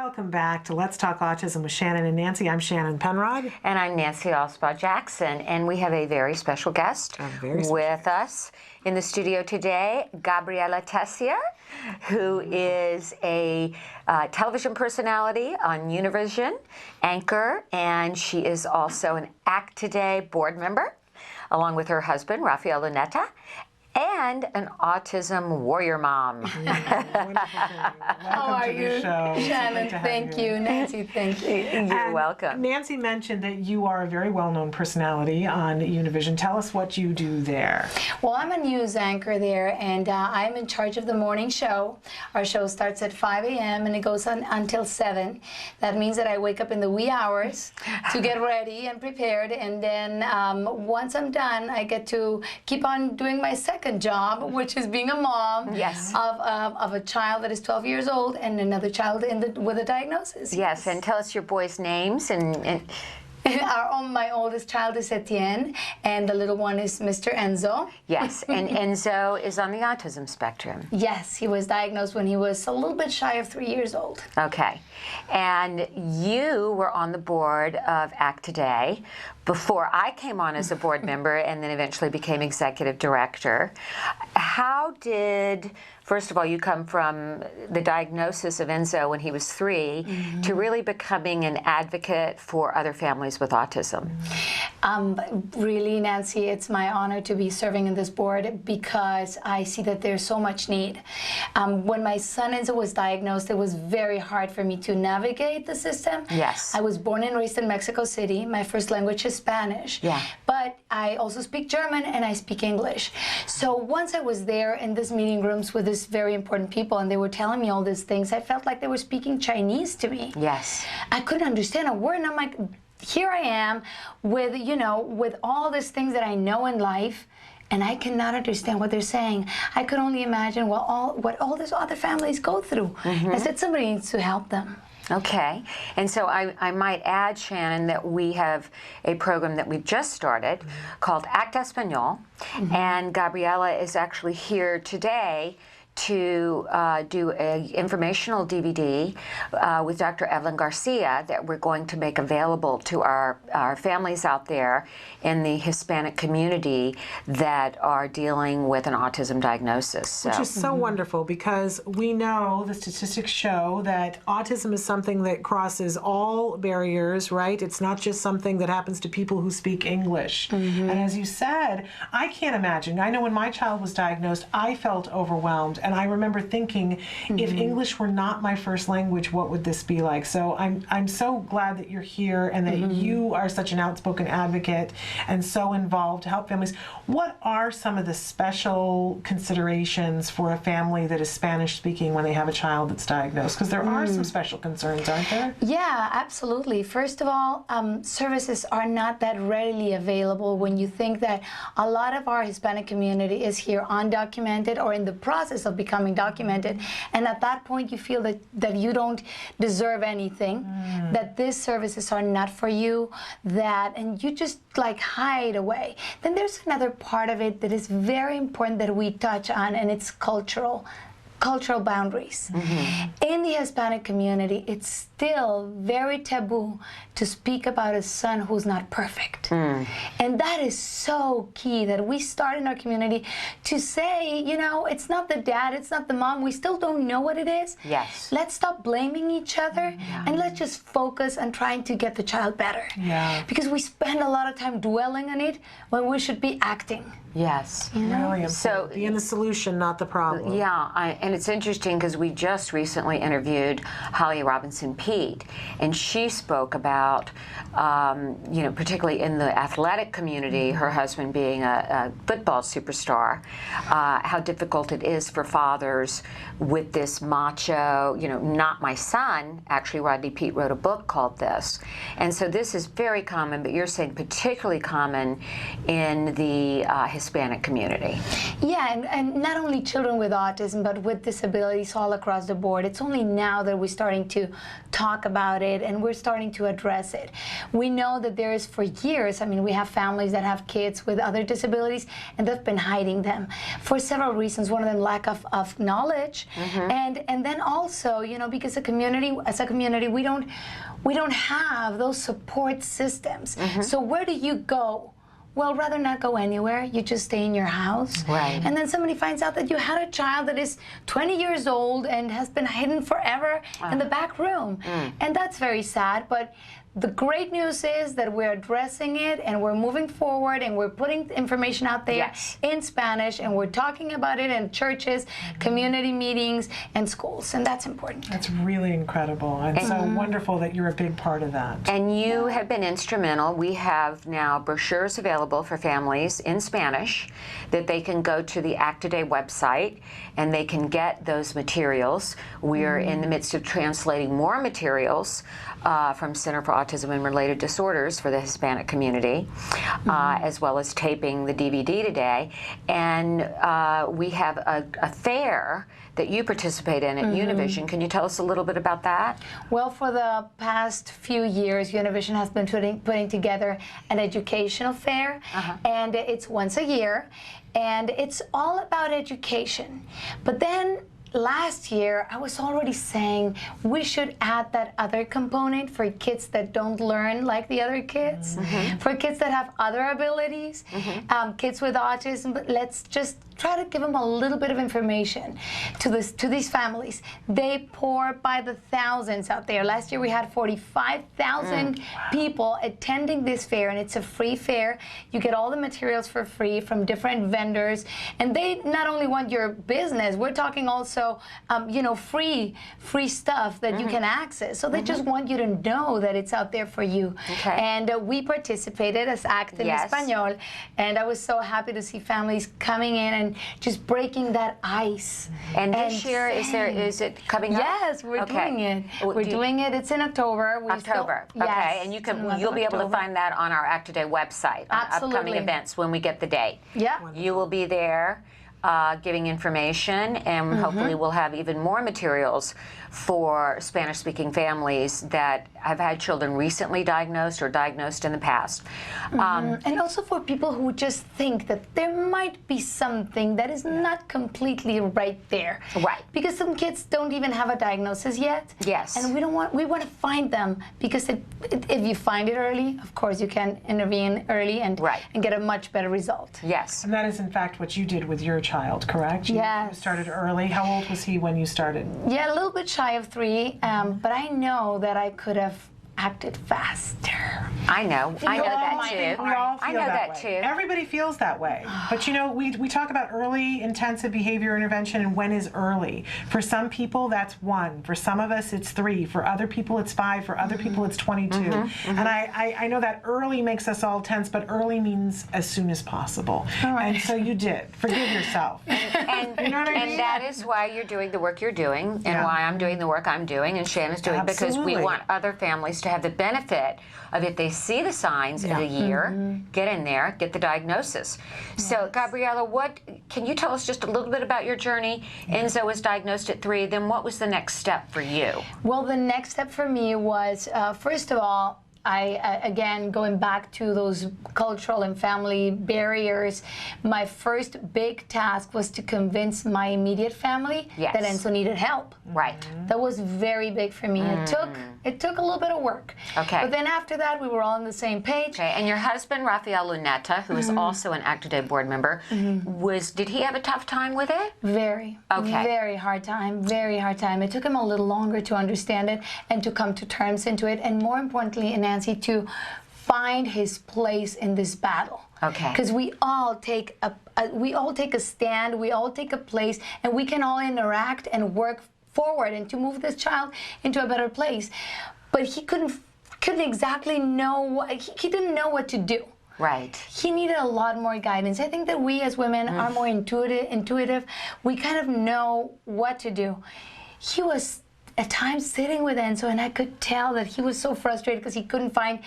Welcome back to Let's Talk Autism with Shannon and Nancy. I'm Shannon Penrod. And I'm Nancy Alspaugh-Jackson. And we have a very special guest with us in the studio today, Gabriela Teissier, who is a television personality on Univision, anchor, and she is also an Act Today board member, along with her husband, Rafael Luneta, and an autism warrior mom. Welcome to the show. Shannon, thank you. Nancy, thank you. You're welcome. Nancy mentioned that you are a very well-known personality on Univision. Tell us what you do there. Well, I'm a news anchor there, and I'm in charge of the morning show. Our show starts at 5 a.m. and it goes on until 7. That means that I wake up in the wee hours to get ready and prepared, and then once I'm done, I get to keep on doing my second job, which is being a mom of a child that is 12 years old and another child with a diagnosis. Yes, and tell us your boys' names. My oldest child is Etienne, and the little one is Mr. Enzo. Yes, and Enzo is on the autism spectrum. Yes, he was diagnosed when he was a little bit shy of 3 years old. Okay, and you were on the board of Act Today before I came on as a board member and then eventually became executive director. How did, first of all, you come from the diagnosis of Enzo when he was 3 to really becoming an advocate for other families with autism? Really, Nancy, it's my honor to be serving in this board because I see that there's so much need. When my son Enzo was diagnosed, it was very hard for me to navigate the system. Yes. I was born and raised in Mexico City. My first language is Spanish. Yeah. But I also speak German and I speak English. So once I was there in these meeting rooms with these very important people and they were telling me all these things, I felt like they were speaking Chinese to me. Yes. I couldn't understand a word, and I'm like, here I am with, you know, with all these things that I know in life, and I cannot understand what they're saying. I could only imagine what all these other families go through. I said, somebody needs to help them. Okay, and so I might add, Shannon, that we have a program that we've just started called Act Espanol, and Gabriela is actually here today to do an informational DVD with Dr. Evelyn Garcia that we're going to make available to our families out there in the Hispanic community that are dealing with an autism diagnosis. So. Which is so wonderful because we know the statistics show that autism is something that crosses all barriers, right? It's not just something that happens to people who speak English. And as you said, I can't imagine. I know when my child was diagnosed, I felt overwhelmed. And I remember thinking, if English were not my first language, what would this be like? So I'm so glad that you're here and that you are such an outspoken advocate and so involved to help families. What are some of the special considerations for a family that is Spanish speaking when they have a child that's diagnosed? Because there are some special concerns, aren't there? Yeah, absolutely. First of all, services are not that readily available when you think that a lot of our Hispanic community is here undocumented or in the process of becoming documented, and at that point you feel that you don't deserve anything, that these services are not for you, and you just like hide away. Then there's another part of it that is very important that we touch on, and it's cultural boundaries. In the Hispanic community, it's still very taboo to speak about a son who's not perfect. And that is so key that we start in our community to say, you know, it's not the dad, it's not the mom, we still don't know what it is. Yes. Let's stop blaming each other and let's just focus on trying to get the child better. Because we spend a lot of time dwelling on it when we should be acting. Yes. You know? Really important. So, being the solution, not the problem. Yeah, and it's interesting because we just recently interviewed Holly Robinson Peete, and she spoke about, you know, particularly in the athletic community, her husband being a football superstar, how difficult it is for fathers with this macho, you know, not my son. Actually, Rodney Peete wrote a book called this. And so this is very common, but you're saying particularly common in the Hispanic Hispanic community. Yeah, and not only children with autism, but with disabilities all across the board. It's only now that we're starting to talk about it and we're starting to address it. We know that there is for years, I mean, we have families that have kids with other disabilities and they've been hiding them for several reasons. One of them, lack of knowledge, and then also, you know, because as a community, we don't have those support systems. So where do you go? Well, rather not go anywhere. You just stay in your house. Right. And then somebody finds out that you had a child that is 20 years old and has been hidden forever in the back room. And that's very sad. But the great news is that we're addressing it and we're moving forward and we're putting information out there in Spanish and we're talking about it in churches, community meetings, and schools. And that's important. That's really incredible and so wonderful that you're a big part of that. And you have been instrumental. We have now brochures available for families in Spanish that they can go to the Act Today website and they can get those materials. We're in the midst of translating more materials from Center for Autism and Related Disorders for the Hispanic community, as well as taping the DVD today. And we have a fair that you participate in at Univision. Can you tell us a little bit about that? Well, for the past few years, Univision has been putting together an educational fair, and it's once a year, and it's all about education. But then last year, I was already saying we should add that other component for kids that don't learn like the other kids, for kids that have other abilities, kids with autism. But let's just try to give them a little bit of information to these families. They pour by the thousands out there. Last year we had 45,000 people attending this fair, and it's a free fair. You get all the materials for free from different vendors, and they not only want your business, we're talking also you know, free stuff that you can access. So they just want you to know that it's out there for you. And we participated as Act in Espanol, and I was so happy to see families coming in and just breaking that ice. And this year, is it coming up? Yes, we're doing it. We're doing it. It's in October. Okay, and you'll be able to find that on our Act Today website on upcoming events when we get the date. You will be there giving information, and hopefully we'll have even more materials for Spanish-speaking families that have had children recently diagnosed or diagnosed in the past. And also for people who just think that there might be something that is not completely right there. Because some kids don't even have a diagnosis yet. And we want to find them, because if you find it early, of course you can intervene early and get a much better result. And that is in fact what you did with your child, correct? You started early. How old was he when you started? Yeah, a little bit shy of 3, but I know that I could have acted faster. I know that too. We all feel I know that way. too. Everybody feels that way. But you know, we talk about early intensive behavior intervention and when is early. For some people, that's 1. For some of us, it's 3. For other people, it's 5. For other people, it's 22. And I know that early makes us all tense, but early means as soon as possible. And so you did. Forgive yourself. And, you know what I mean? And that is why you're doing the work you're doing, and why I'm doing the work I'm doing, and Shannon's doing, because we want other families to have the benefit of, if they see the signs of the year, get in there, get the diagnosis. So, Gabriela, can you tell us just a little bit about your journey? Enzo was diagnosed at 3. Then what was the next step for you? Well, the next step for me was, first of all, again, going back to those cultural and family barriers, my first big task was to convince my immediate family that Enzo needed help. That was very big for me. It took a little bit of work. But then after that, we were all on the same page. And your husband, Rafael Luneta, who is also an Act Today board member, did he have a tough time with it? Very. Very hard time. Very hard time. It took him a little longer to understand it and to come to terms into it, and more importantly, Nancy, to find his place in this battle. Because we all take a stand, we all take a place, and we can all interact and work forward and to move this child into a better place. But he couldn't exactly know he didn't know what to do. He needed a lot more guidance. I think that we as women are more intuitive. We kind of know what to do. He was at times sitting with Enzo, and I could tell that he was so frustrated because he couldn't find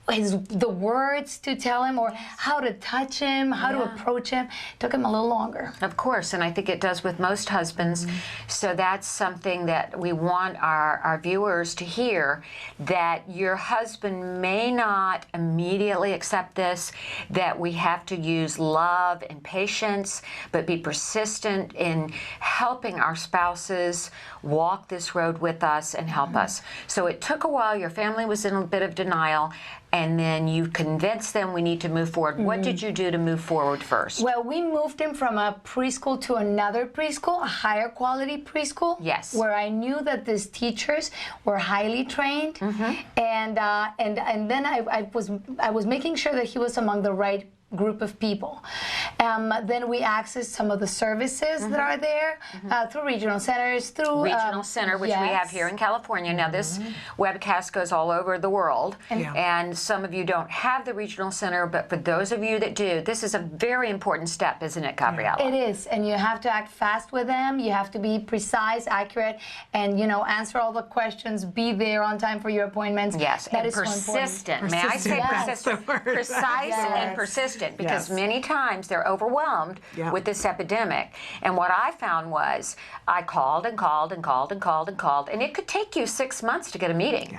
the words to tell him, or how to touch him, how to approach him. It took him a little longer. Of course, and I think it does with most husbands. So that's something that we want our viewers to hear, that your husband may not immediately accept this, that we have to use love and patience, but be persistent in helping our spouses walk this road with us and help us. So it took a while. Your family was in a bit of denial, and then you convinced them we need to move forward. What did you do to move forward first? Well, we moved him from a preschool to another preschool, a higher quality preschool. Yes. Where I knew that these teachers were highly trained, and then I was making sure that he was among the right group of people. Then we accessed some of the services that are there through regional centers, through Regional Center, which we have here in California. Now, this webcast goes all over the world, and some of you don't have the Regional Center, but for those of you that do, this is a very important step, isn't it, Gabriela? It is, and you have to act fast with them. You have to be precise, accurate, and answer all the questions. Be there on time for your appointments. Yes, that and is persistent. May I say persistent? Precise and persistent, because many times they're overwhelmed with this epidemic. And what I found was I called and called and called and called and called, and it could take you 6 months to get a meeting.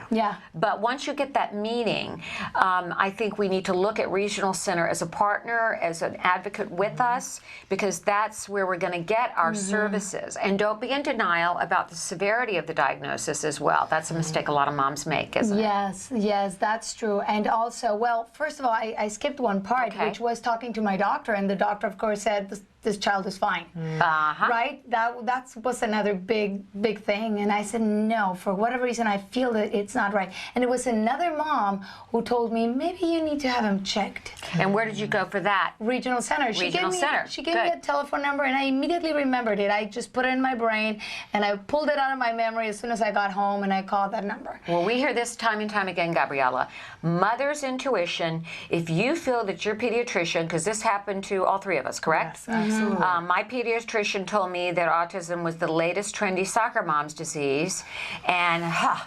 But once you get that meeting, I think we need to look at Regional Center as a partner, as an advocate with us, because that's where we're going to get our services. And don't be in denial about the severity of the diagnosis as well. That's a mistake a lot of moms make, isn't it? Yes, that's true. And also, well, first of all, I skipped one part, which was talking to my doctor, and the doctor, of course, said this child is fine. Right? That was another big thing. And I said, no, for whatever reason, I feel that it's not right. And it was another mom who told me, maybe you need to have him checked. And where did you go for that? Regional Center. She gave me a telephone number, and I immediately remembered it. I just put it in my brain, and I pulled it out of my memory as soon as I got home, and I called that number. Well, we hear this time and time again, Gabriela. Mother's intuition, if you feel that your pediatrician, because this happened to all three of us, correct? Yes, absolutely. My pediatrician told me that autism was the latest trendy soccer mom's disease, and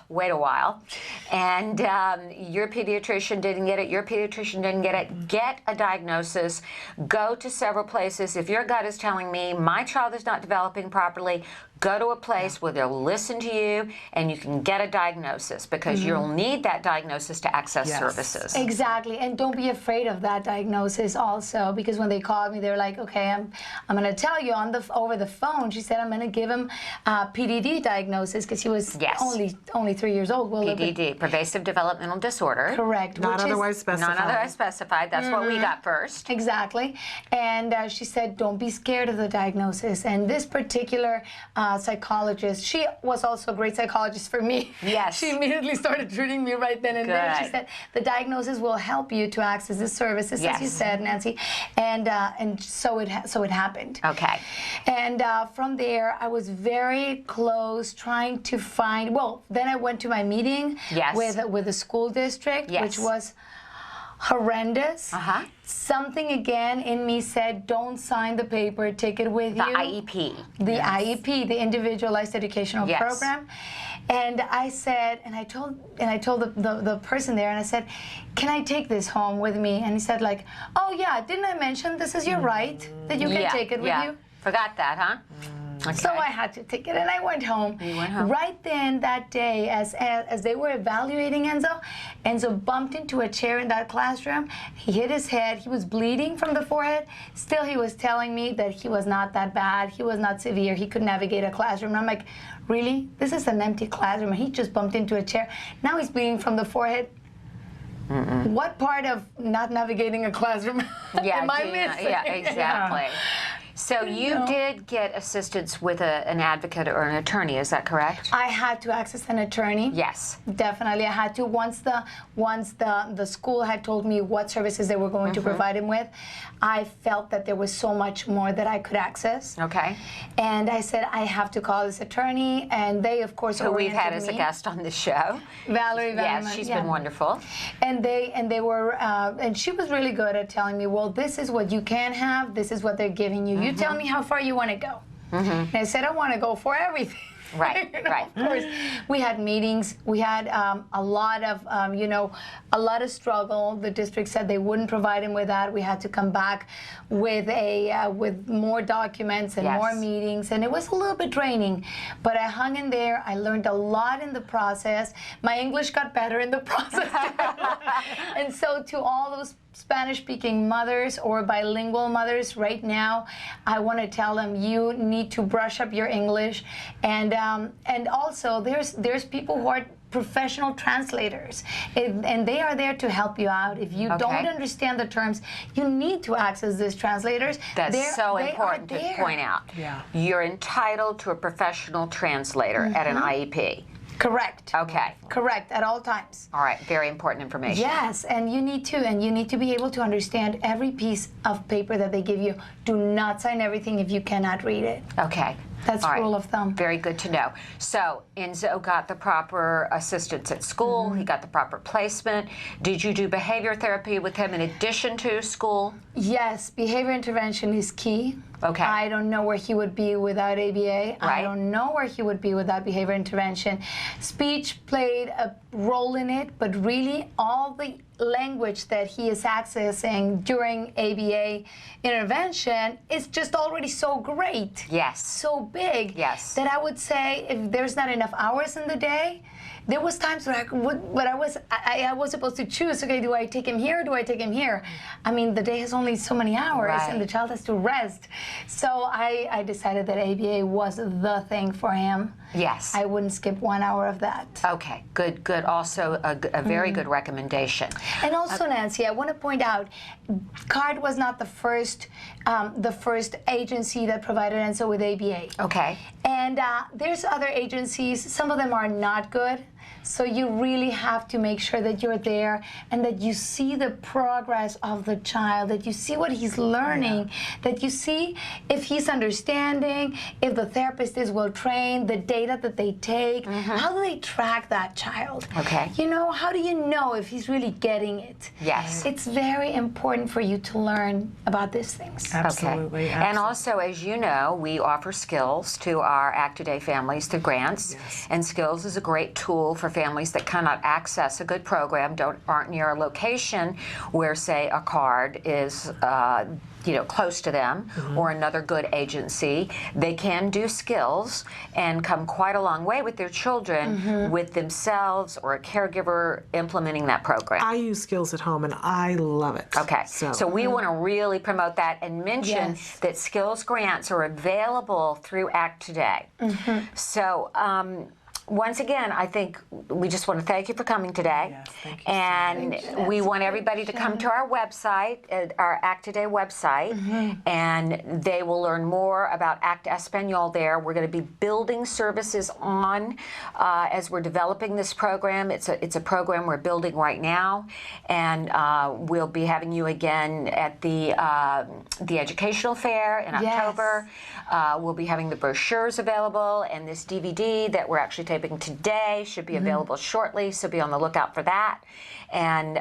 wait a while. And your pediatrician didn't get it, your pediatrician didn't get it. Get a diagnosis. Go to several places. If your gut is telling me my child is not developing properly, go to a place where they'll listen to you and you can get a diagnosis, because you'll need that diagnosis to access services. Exactly, and don't be afraid of that diagnosis also, because when they called me, they were like, okay, I'm going to tell you over the phone. She said, I'm going to give him PDD diagnosis, because he was only 3 years old. Well, PDD, pervasive developmental disorder. Correct. Not otherwise specified. Not otherwise specified. That's what we got first. Exactly. And she said, don't be scared of the diagnosis. And this particular psychologist, she was also a great psychologist for me. Yes. She immediately started treating me right then and there. She said, the diagnosis will help you to access the services, as you said, Nancy. And so it happened. Okay. And from there, I was very close trying to find, well, then I went to my meeting with the school district, which was horrendous. Something again in me said, don't sign the paper, take it with you. The IEP. The IEP, the Individualized Educational Program. And I said, and I told the person there, and I said, can I take this home with me? And he said, like, oh yeah, didn't I mention this is your right, that you can take it with you? Forgot that, huh? Okay. So I had to take it, and I went home. You went home. Right then, that day, as they were evaluating Enzo bumped into a chair in that classroom. He hit his head. He was bleeding from the forehead. Still, he was telling me that he was not that bad. He was not severe. He could navigate a classroom. And I'm like, really? This is an empty classroom. He just bumped into a chair. Now he's bleeding from the forehead. What part of not navigating a classroom am I missing? Yeah, exactly. So you did get assistance with an advocate or an attorney, is that correct? I had to access an attorney. Yes. Definitely, I had to. Once the school had told me what services they were going to provide him with, I felt that there was so much more that I could access. Okay. And I said, I have to call this attorney, and they, of course, who we've had as a guest on the show. Valerie. Yes, she's been wonderful. And they were, and she was really good at telling me, well, this is what you can have, this is what they're giving you. You tell me how far you want to go. And I said, I want to go for everything. Right, right. Of course, we had meetings. We had a lot of, a lot of struggle. The district said they wouldn't provide him with that. We had to come back with with more documents and more meetings, and it was a little bit draining. But I hung in there. I learned a lot in the process. My English got better in the process. And so to all those Spanish-speaking mothers or bilingual mothers right now, I want to tell them you need to brush up your English, and also there's people who are professional translators, and they are there to help you out. If you don't understand the terms, you need to access these translators. That's so important to point out. Yeah. You're entitled to a professional translator at an IEP. Correct. Okay. Correct, at all times. All right, very important information. Yes, and you need to be able to understand every piece of paper that they give you. Do not sign everything if you cannot read it. Okay. That's All right. rule of thumb. Very good to know. So Enzo got the proper assistance at school. He got the proper placement. Did you do behavior therapy with him in addition to school? Yes, behavior intervention is key. Okay. I don't know where he would be without ABA. I don't know where he would be without behavior intervention. Speech played a role in it, but really all the language that he is accessing during ABA intervention is just already so great. Yes. So big. Yes. That I would say if there's not enough hours in the day, there was times where I was supposed to choose, okay, do I take him here or do I take him here? I mean, the day has only so many hours and the child has to rest. So I decided that ABA was the thing for him. Yes. I wouldn't skip 1 hour of that. Okay, good, good. Also a very good recommendation. And also, Nancy, I want to point out, CARD was not the first agency that provided Enzo with ABA. Okay. And there's other agencies. Some of them are not good. So you really have to make sure that you're there and that you see the progress of the child, that you see what he's learning, that you see if he's understanding, if the therapist is well trained, the data that they take, how do they track that child? Okay. You know, how do you know if he's really getting it? Yes. It's very important for you to learn about these things. Absolutely. Okay. And also, as you know, we offer skills to our Act Today families through grants. Yes. And skills is a great tool for families that cannot access a good program, aren't near a location where, say, a CARD is close to them, or another good agency. They can do skills and come quite a long way with their children, with themselves or a caregiver implementing that program. I use skills at home and I love it. Okay, so we want to really promote that and mention that skills grants are available through Act Today. So once again, I think we just want to thank you for coming today. Yes, thank you. And we want everybody to come to our website, our Act Today website, and they will learn more about Act Espanol there. We're going to be building services on as we're developing this program. It's a program we're building right now, and we'll be having you again at the educational fair in October. We'll be having the brochures available, and this DVD that we're actually taping today should be available shortly, so be on the lookout for that. And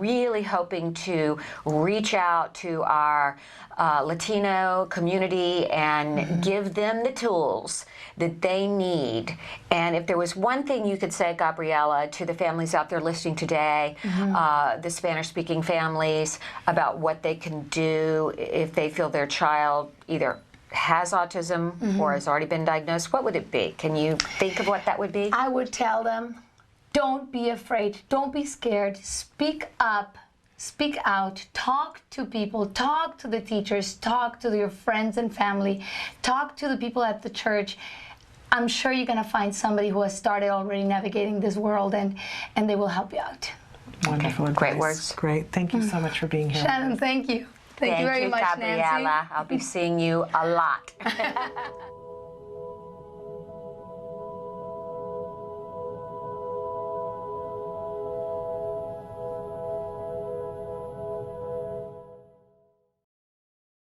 really hoping to reach out to our Latino community and give them the tools that they need. And if there was one thing you could say, Gabriela, to the families out there listening today, the Spanish-speaking families, about what they can do if they feel their child either has autism or has already been diagnosed, what would it be? Can you think of what that would be? I would tell them, don't be afraid, don't be scared, speak up, speak out, talk to people, talk to the teachers, talk to your friends and family, talk to the people at the church. I'm sure you're going to find somebody who has started already navigating this world, and they will help you out. Wonderful advice. Great words. Great. Thank you so much for being here. Shannon, thank you. Thank you very much, Gabriela. Nancy. I'll be seeing you a lot.